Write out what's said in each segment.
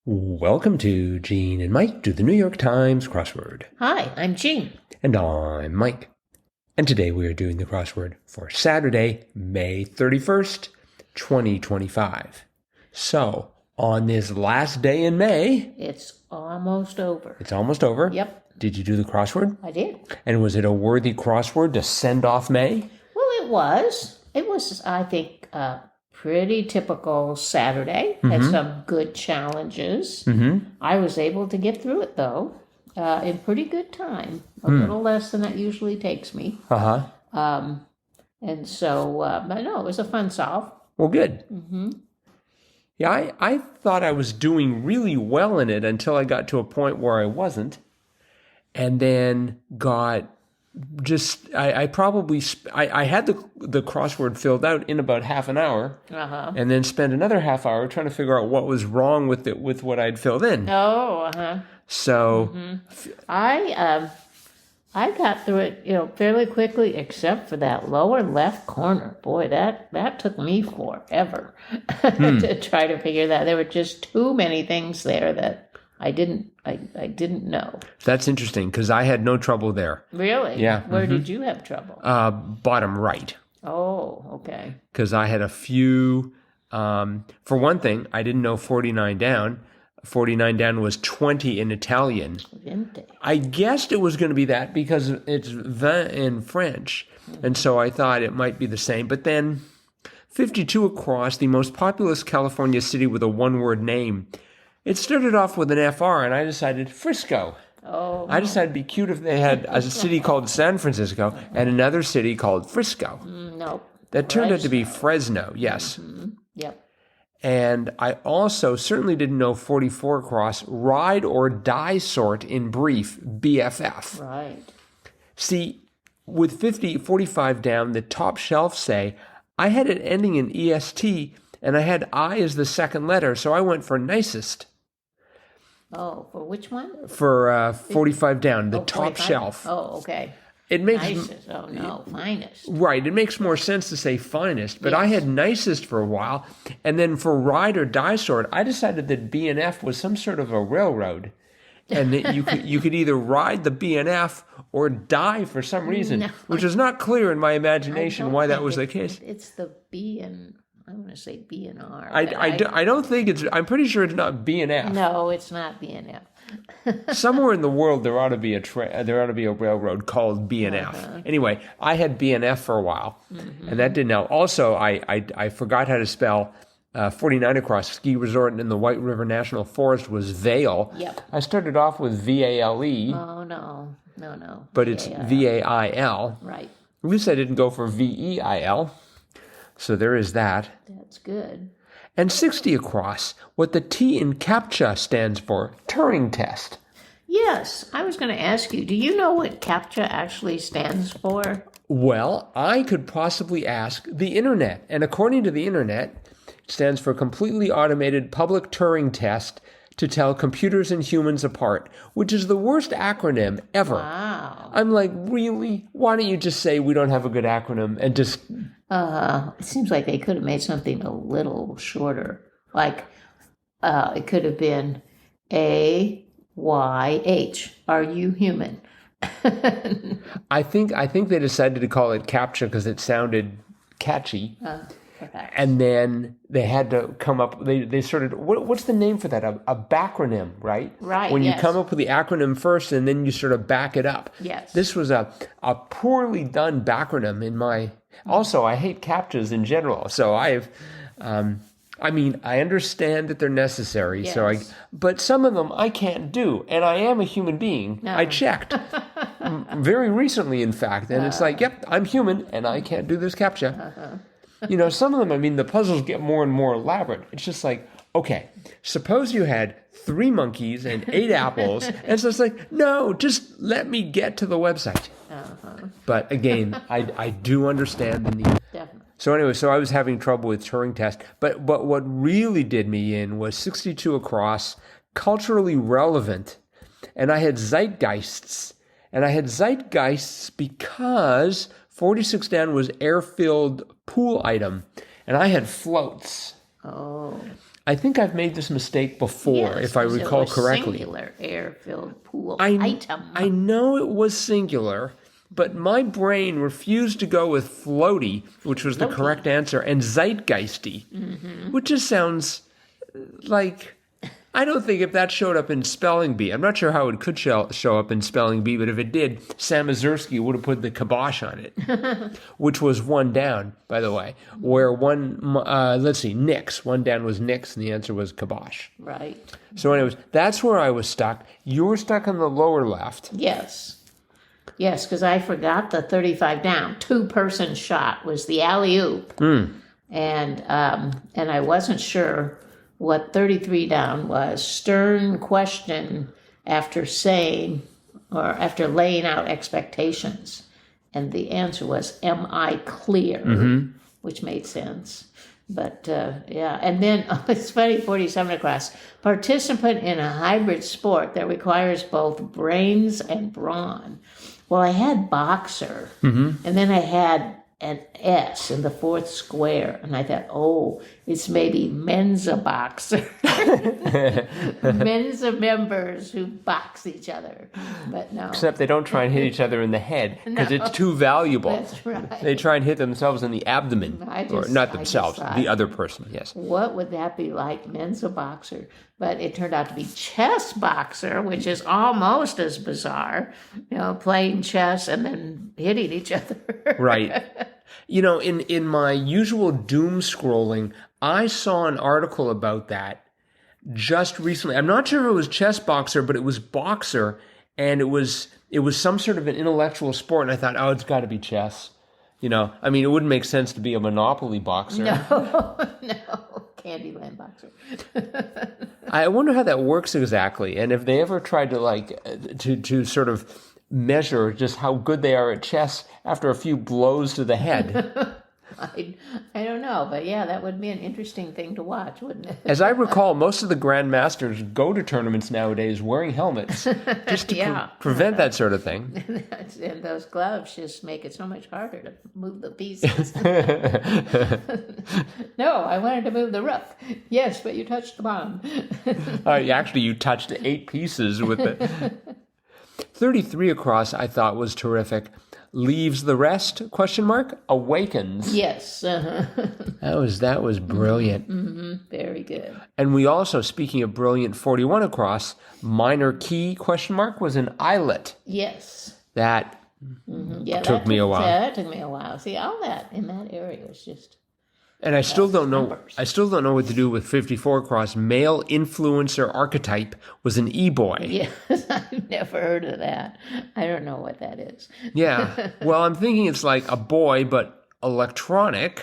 Welcome to Gene and Mike do the New York Times crossword. Hi, I'm Jean. And I'm Mike. And today we are doing the crossword for Saturday, May 31st, 2025. So, on this last day in May... It's almost over. It's almost over? Yep. Did you do the crossword? I did. And was it a worthy crossword to send off May? Well, it was. It was, I think, pretty typical Saturday. Had some good challenges. I was able to get through it, though, in pretty good time. A little less than it usually takes me. And so, but no, it was a fun solve. Well, good. Yeah, I thought I was doing really well in it until I got to a point where I wasn't. And then got just, I had the crossword filled out in about half an hour, and then spent another half hour trying to figure out what was wrong with it, with what I'd filled in. So I got through it, fairly quickly, except for that lower left corner. Boy, that took me forever to try to figure that. There were just too many things there that I didn't know. That's interesting because I had no trouble there. Really? Yeah. Where did you have trouble? Bottom right. Oh, okay. Because I had a few. For one thing, I didn't know 49 down. 49 down was 20 in Italian. Vente. I guessed it was going to be that because it's 20 in French. And so I thought it might be the same. But then 52 across, the most populous California city with a one-word name. It started off with an FR, and I decided Frisco. Oh. I decided it'd be cute if they had a city called San Francisco and another city called Frisco. No. That turned out to be Fresno, yes. Yep. And I also certainly didn't know 44 across, ride or die sort in brief, BFF. Right. See, with 45 down, the top shelf say, I had it ending in EST, and I had I as the second letter, so I went for nicest. Oh, for which one? For 45 down, the top 45? shelf. Oh, okay. It makes Nicest. Oh, no, finest. Right, it makes more sense to say finest, but I had nicest for a while, and then for ride or die sort, I decided that B&F was some sort of a railroad, and that you could either ride the B&F or die for some reason, which is not clear in my imagination why that was the case. It's the B and I'm going to say B and R. I don't think it's. I'm pretty sure it's not B&F. No, it's not B and F. Somewhere in the world there ought to be a railroad called B&F. Anyway, I had B&F for a while, and that didn't help. Also, I forgot how to spell 49 across. Ski resort in the White River National Forest was Vale. Yep. I started off with VALE. Oh no. But it's VAIL. Right. At least I didn't go for VEIL. So there is that. That's good. And 60 across, what the T in CAPTCHA stands for, Turing test. Yes, I was going to ask you, do you know what CAPTCHA actually stands for? Well, I could possibly ask the Internet. And according to the Internet, it stands for Completely Automated Public Turing Test to Tell Computers and Humans Apart, which is the worst acronym ever. Wow. I'm like, really? Why don't you just say we don't have a good acronym and just... It seems like they could have made something a little shorter. Like, it could have been AYH. Are you human? I think they decided to call it CAPTCHA because it sounded catchy. Perhaps. And then they had to come up, they started, what's the name for that? A backronym, right? Right, When you yes. come up with the acronym first and then you sort of back it up. Yes. This was a poorly done backronym in my, also I hate CAPTCHAs in general. So I understand that they're necessary. Yes. So but some of them I can't do. And I am a human being. No. I checked very recently, in fact. And it's like, yep, I'm human and I can't do this CAPTCHA. Some of them, the puzzles get more and more elaborate. It's just like, okay, suppose you had 3 monkeys and 8 apples. And so it's like, no, just let me get to the website. But again, I do understand the need. Definitely. So anyway, I was having trouble with Turing test. But what really did me in was 62 across, culturally relevant. And I had zeitgeists. And I had zeitgeists because 46 down was air-filled pool item, and I had floats. Oh. I think I've made this mistake before, Yes, if I 'cause it recall was correctly. Singular air-filled pool I item. know it was singular, but my brain refused to go with floaty, which was the Floaty. correct answer, and zeitgeisty, which just sounds like... I don't think if that showed up in spelling bee, I'm not sure how it could show up in spelling bee, but if it did, Sam Mazursky would have put the kibosh on it, which was one down, by the way. Where Nix. One down was Nix, and the answer was kibosh. Right. So anyways, that's where I was stuck. You were stuck on the lower left. Yes. Yes, because I forgot the 35 down. 2-person shot was the alley-oop. And I wasn't sure what 33 down was. Stern question after saying or after laying out expectations. And the answer was, am I clear? Which made sense. But yeah, and then it's funny, 47 across. Participant in a hybrid sport that requires both brains and brawn. Well, I had boxer, and then I had an S in the fourth square, and I thought, oh, it's maybe Mensa boxer. Mensa members who box each other, but no. Except they don't try and hit each other in the head, because No. it's too valuable. That's right. They try and hit themselves in the abdomen. Or not I themselves, just thought, the other person, yes. what would that be like, Mensa boxer? But it turned out to be chess boxer, which is almost as bizarre, playing chess and then hitting each other. Right. In my usual doom scrolling, I saw an article about that just recently. I'm not sure if it was chess boxer, but it was boxer, and it was some sort of an intellectual sport, and I thought, oh, it's got to be chess. It wouldn't make sense to be a Monopoly boxer. No, Candyland boxer. I wonder how that works exactly, and if they ever tried to to sort of measure just how good they are at chess after a few blows to the head. I don't know, but yeah, that would be an interesting thing to watch, wouldn't it? As I recall, most of the grandmasters go to tournaments nowadays wearing helmets just to prevent that sort of thing. And those gloves just make it so much harder to move the pieces. No, I wanted to move the rook. Yes, but you touched the bomb. Actually, you touched 8 pieces with it. 33 across, I thought was terrific. Leaves the rest, ? Awakens. Yes. That was brilliant. Very good. And we also, speaking of brilliant, 41 across, minor key, ? Was an eyelet. Yes. That Yeah, took me a while. Yeah, that took me a while. See, all that in that area was just... And I still don't know. numbers. I still don't know what to do with 54 across. Male influencer archetype was an e-boy. Yes, I've never heard of that. I don't know what that is. Yeah. Well, I'm thinking it's like a boy, but electronic.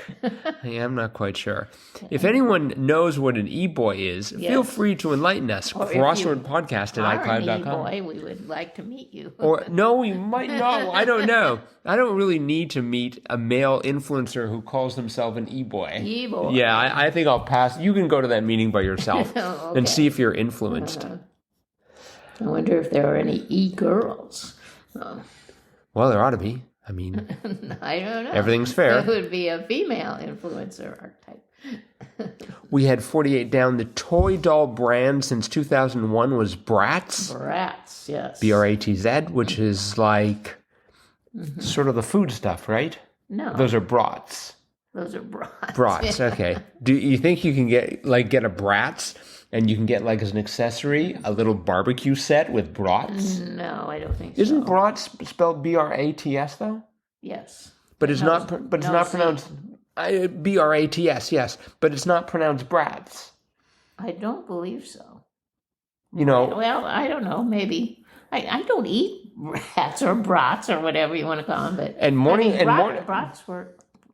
Yeah, I'm not quite sure. If anyone knows what an e-boy is, feel free to enlighten us. Crosswordpodcast at iCloud.com. Boy, we would like to meet you. Or no, we might not. I don't know. I don't really need to meet a male influencer who calls himself an e-boy. E-boy. Yeah, I think I'll pass. You can go to that meeting by yourself Okay. and see if you're influenced. I wonder if there are any e-girls. Oh, Well, there ought to be. I mean, I don't know. everything's fair. It would be a female influencer archetype. We had 48 down. The toy doll brand since 2001 was Bratz. Bratz, yes. B-R-A-T-Z, which is like sort of the food stuff, right? No. Those are brats. Those are brats. Brats, okay. Do you think you can get a Bratz and you can get like as an accessory a little barbecue set with brats? No, I don't think so. Isn't brats spelled B-R-A-T-S though? Yes. But it's not. But it's not C. pronounced B-R-A-T-S. Yes, but it's not pronounced brats. I don't believe so. Well, I don't know. Maybe I don't eat rats or brats or whatever you want to call them. But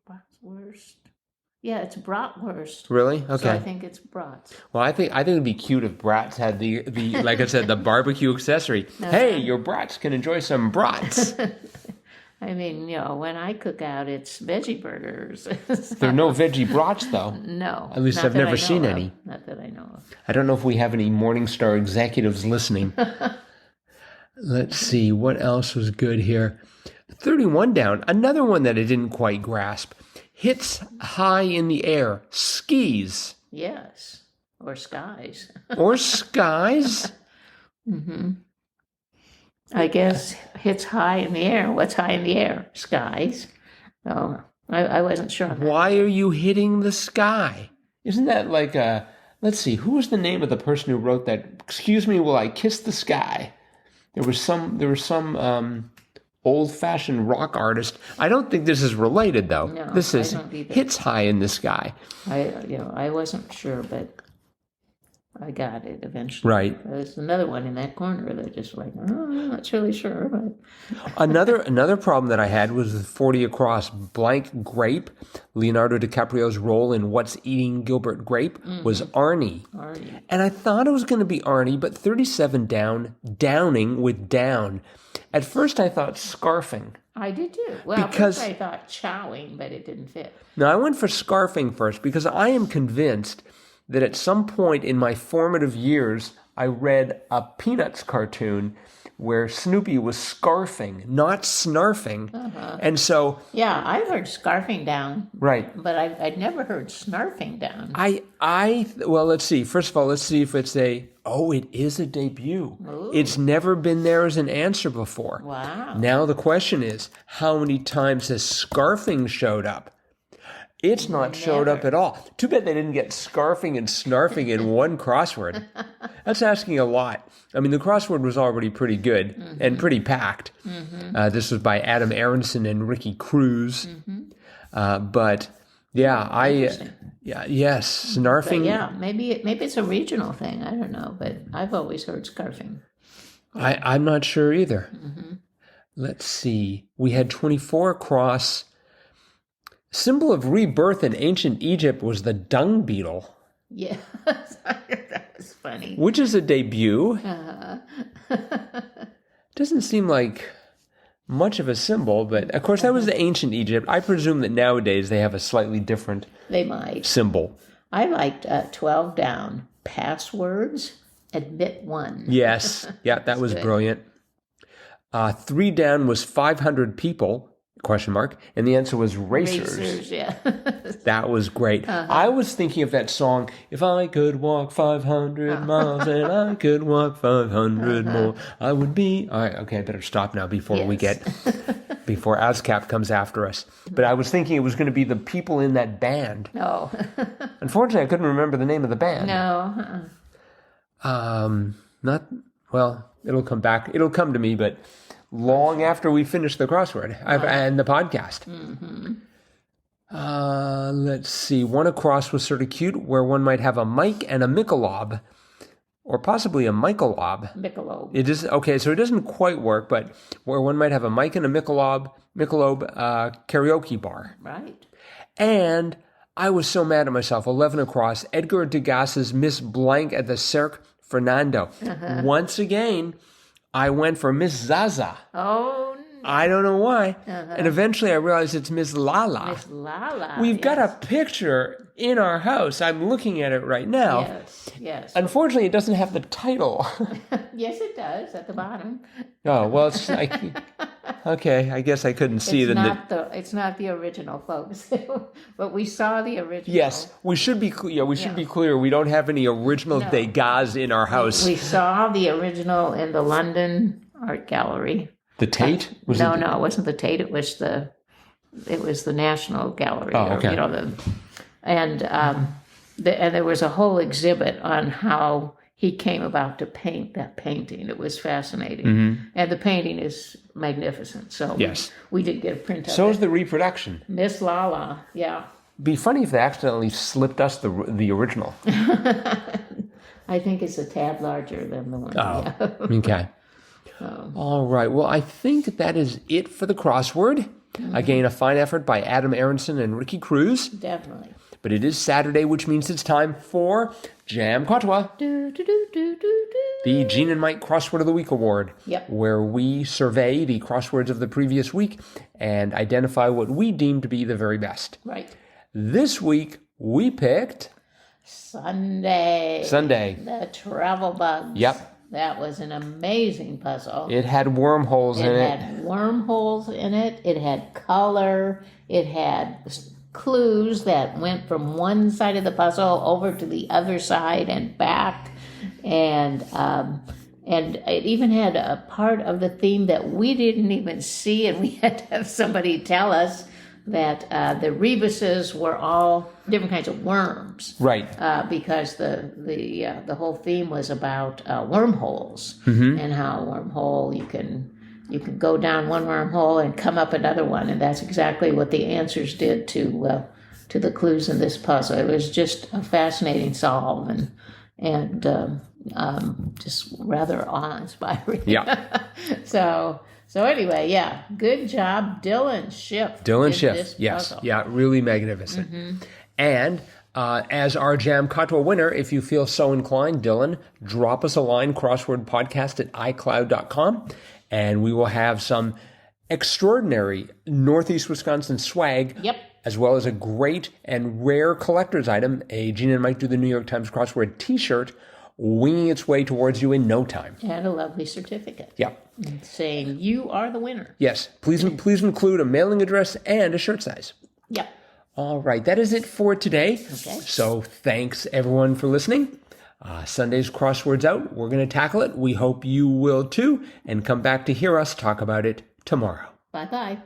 bratwurst. Yeah, it's bratwurst. Really? Okay. So I think it's brats. Well, I think it'd be cute if brats had the like I said, the barbecue accessory. Hey, your brats can enjoy some brats. I mean, when I cook out, it's veggie burgers. There are no veggie brats, though. No. At least I've never seen any. Not that I know of. I don't know if we have any Morningstar executives listening. Let's see, what else was good here? 31 down, another one that I didn't quite grasp. Hits high in the air, skis. Yes. Or skies. Or skies. I guess hits high in the air. What's high in the air? Skies. So I wasn't sure on that. Why are you hitting the sky? Isn't that like a... Let's see, who was the name of the person who wrote that? Excuse me, will I kiss the sky? There was some old-fashioned rock artist. I don't think this is related, though. No, this is I don't either. hits high in the sky. I wasn't sure, but I got it eventually. Right. There's another one in that corner that just like, oh, I'm not really sure, but Another problem that I had was with 40 across blank grape. Leonardo DiCaprio's role in What's Eating Gilbert Grape was Arnie. And I thought it was going to be Arnie, but 37 down, downing with down. At first I thought scarfing. I did too. Well, Because- first I thought chowing, but it didn't fit. Now, I went for scarfing first because I am convinced that at some point in my formative years, I read a Peanuts cartoon where Snoopy was scarfing, not snarfing. And so... Yeah, I've heard scarfing down. Right. But I'd never heard snarfing down. Well, let's see. First of all, let's see if it's it is a debut. Ooh. It's never been there as an answer before. Wow. Now the question is, how many times has scarfing showed up? It's not showed up at all. Too bad they didn't get scarfing and snarfing in one crossword. That's asking a lot. I mean, the crossword was already pretty good and pretty packed. This was by Adam Aronson and Ricky Cruz. But yeah, yes, snarfing. But yeah, maybe it's a regional thing. I don't know, but I've always heard scarfing. I'm not sure either. Let's see. We had 24 across. Symbol of rebirth in ancient Egypt was the dung beetle. Yeah, that was funny. Which is a debut. Doesn't seem like much of a symbol, but of course that was the ancient Egypt. I presume that nowadays they have a slightly different They might. symbol. I liked 12 down. Passwords, admit one. Yes. Yeah, that was good. brilliant. 3 down was 500 people, ? And the answer was racers. Yeah. That was great. I was thinking of that song, if I could walk 500 miles and I could walk 500 more, I would be... All right, okay, I better stop now before before ASCAP comes after us. But I was thinking it was going to be the people in that band. No. Unfortunately, I couldn't remember the name of the band. No. It'll come back. It'll come to me, but long after we finish the crossword and the podcast. Let's see. One across was sort of cute, where one might have a Mike and a Michelob, or possibly a Michelob. Michelob. It is okay, so it doesn't quite work, but where one might have a Mike and a Michelob karaoke bar. Right. And I was so mad at myself. 11 across. Edgar Degas's Miss Blank at the Cirque Fernando. Once again, I went for Miss Zaza. Oh, I don't know why. And eventually I realized it's Miss Lala. Miss Lala. We've got a picture in our house. I'm looking at it right now. Yes. Unfortunately, it doesn't have the title. Yes, it does at the bottom. Oh, well, it's okay. I guess I couldn't see It's not the original, folks. But we saw the original. Yes, we should be clear. We should be clear. We don't have any original Degas in our house. We saw the original in the London Art Gallery. The Tate? No, it wasn't the Tate. It was the National Gallery. Oh, okay. And there was a whole exhibit on how he came about to paint that painting. It was fascinating. And the painting is magnificent. So yes, we did get a print of it. So is the reproduction. Miss Lala, yeah. Be funny if they accidentally slipped us the original. I think it's a tad larger than the one. Oh, yeah. Okay. All right. Well, I think that is it for the crossword. Again, a fine effort by Adam Aronson and Ricky Cruz. Definitely. But it is Saturday, which means it's time for JAMCOTWA, the Gene and Mike Crossword of the Week Award, where we survey the crosswords of the previous week and identify what we deem to be the very best. Right. This week, we picked... Sunday. The Travel Bugs. Yep. That was an amazing puzzle. It had wormholes in it. It had wormholes in it. It had color. It had clues that went from one side of the puzzle over to the other side and back, and it even had a part of the theme that we didn't even see, and we had to have somebody tell us that the rebuses were all different kinds of worms, Right. because the whole theme was about wormholes, and how a wormhole you can go down one wormhole and come up another one, and that's exactly what the answers did to the clues in this puzzle. It was just a fascinating solve, and just rather awe-inspiring. Yeah. So anyway, yeah, good job, Dylan Schiff. Dylan did Schiff, this yes. puzzle. Yeah, really magnificent. And as our JAMCOTWA winner, if you feel so inclined, Dylan, drop us a line, crosswordpodcast@icloud.com, and we will have some extraordinary Northeast Wisconsin swag. Yep. As well as a great and rare collector's item, a Gene and Mike Do the New York Times Crossword t-shirt, winging its way towards you in no time. And a lovely certificate. Yeah. Saying you are the winner. Yes. Please include a mailing address and a shirt size. Yep. All right. That is it for today. Okay. So thanks, everyone, for listening. Sunday's Crosswords out. We're going to tackle it. We hope you will, too. And come back to hear us talk about it tomorrow. Bye-bye.